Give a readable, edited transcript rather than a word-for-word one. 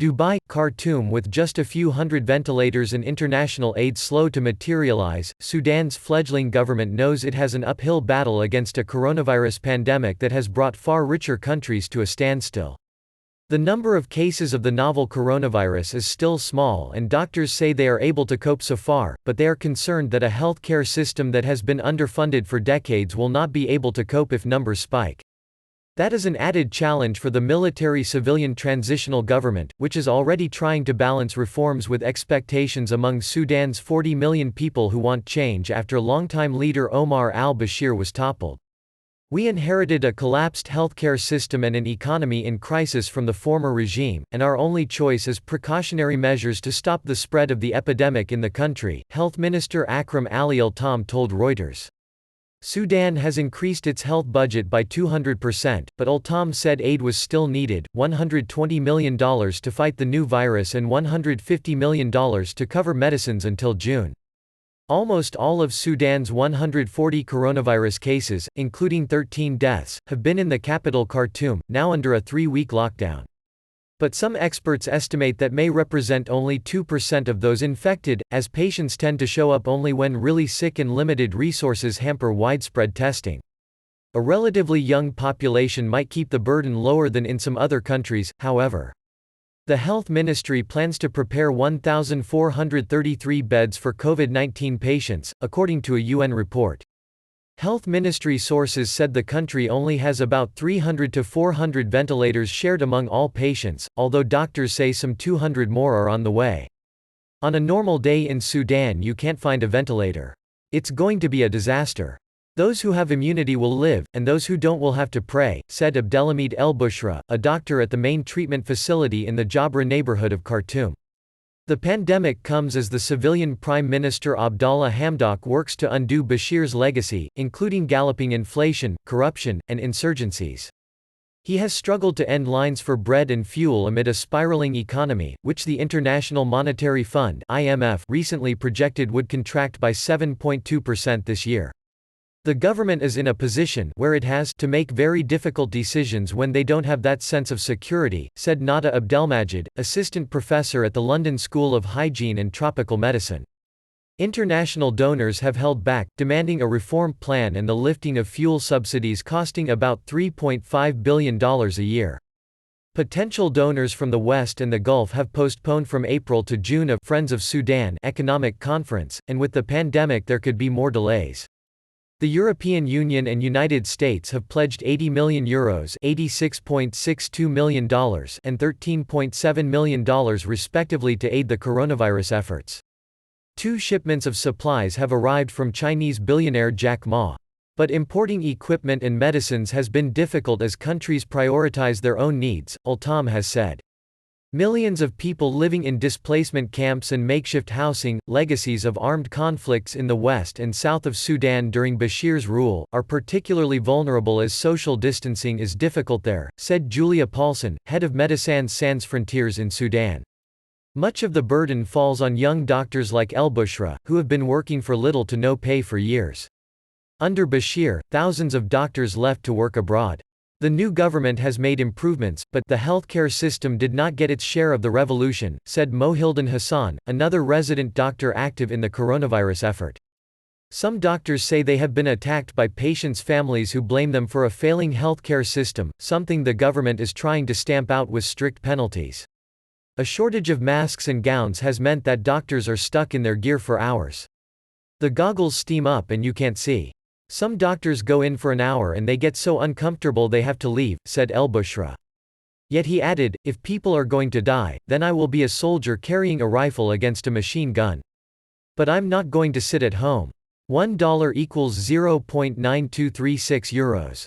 Dubai, Khartoum. With just a few hundred ventilators and international aid slow to materialize, Sudan's fledgling government knows it has an uphill battle against a coronavirus pandemic that has brought far richer countries to a standstill. The number of cases of the novel coronavirus is still small and doctors say they are able to cope so far, but they are concerned that a healthcare system that has been underfunded for decades will not be able to cope if numbers spike. That is an added challenge for the military-civilian transitional government, which is already trying to balance reforms with expectations among Sudan's 40 million people who want change after longtime leader Omar al-Bashir was toppled. "We inherited a collapsed healthcare system and an economy in crisis from the former regime, and our only choice is precautionary measures to stop the spread of the epidemic in the country," Health Minister Akram Ali Al-Tam told Reuters. Sudan has increased its health budget by 200%, but Al-Tam said aid was still needed, $120 million to fight the new virus and $150 million to cover medicines until June. Almost all of Sudan's 140 coronavirus cases, including 13 deaths, have been in the capital Khartoum, now under a 3-week lockdown. But some experts estimate that may represent only 2% of those infected, as patients tend to show up only when really sick and limited resources hamper widespread testing. A relatively young population might keep the burden lower than in some other countries, however. The health ministry plans to prepare 1,433 beds for COVID-19 patients, according to a UN report. Health ministry sources said the country only has about 300 to 400 ventilators shared among all patients, although doctors say some 200 more are on the way. On a normal day in Sudan you can't find a ventilator. It's going to be a disaster. Those who have immunity will live, and those who don't will have to pray, said Abdelhamid El Bushra, a doctor at the main treatment facility in the Jabra neighborhood of Khartoum. The pandemic comes as the civilian Prime Minister Abdallah Hamdok works to undo Bashir's legacy, including galloping inflation, corruption, and insurgencies. He has struggled to end lines for bread and fuel amid a spiraling economy, which the International Monetary Fund (IMF) recently projected would contract by 7.2% this year. The government is in a position where it has to make very difficult decisions when they don't have that sense of security, said Nada Abdelmajid, assistant professor at the London School of Hygiene and Tropical Medicine. International donors have held back, demanding a reform plan and the lifting of fuel subsidies costing about $3.5 billion a year. Potential donors from the West and the Gulf have postponed from April to June a Friends of Sudan economic conference, and with the pandemic there could be more delays. The European Union and United States have pledged €80 million, $86.62 million, and $13.7 million respectively to aid the coronavirus efforts. 2 shipments of supplies have arrived from Chinese billionaire Jack Ma. But importing equipment and medicines has been difficult as countries prioritize their own needs, Al-Tam has said. Millions of people living in displacement camps and makeshift housing, legacies of armed conflicts in the west and south of Sudan during Bashir's rule, are particularly vulnerable as social distancing is difficult there, said Julia Paulson, head of Médecins Sans Frontières in Sudan. Much of the burden falls on young doctors like El Bushra, who have been working for little to no pay for years. Under Bashir, thousands of doctors left to work abroad. The new government has made improvements, but the healthcare system did not get its share of the revolution, said Mohildan Hassan, another resident doctor active in the coronavirus effort. Some doctors say they have been attacked by patients' families who blame them for a failing healthcare system, something the government is trying to stamp out with strict penalties. A shortage of masks and gowns has meant that doctors are stuck in their gear for hours. The goggles steam up and you can't see. Some doctors go in for an hour and they get so uncomfortable they have to leave, said El Bushra. Yet he added, if people are going to die, then I will be a soldier carrying a rifle against a machine gun. But I'm not going to sit at home. $1 equals €0.9236.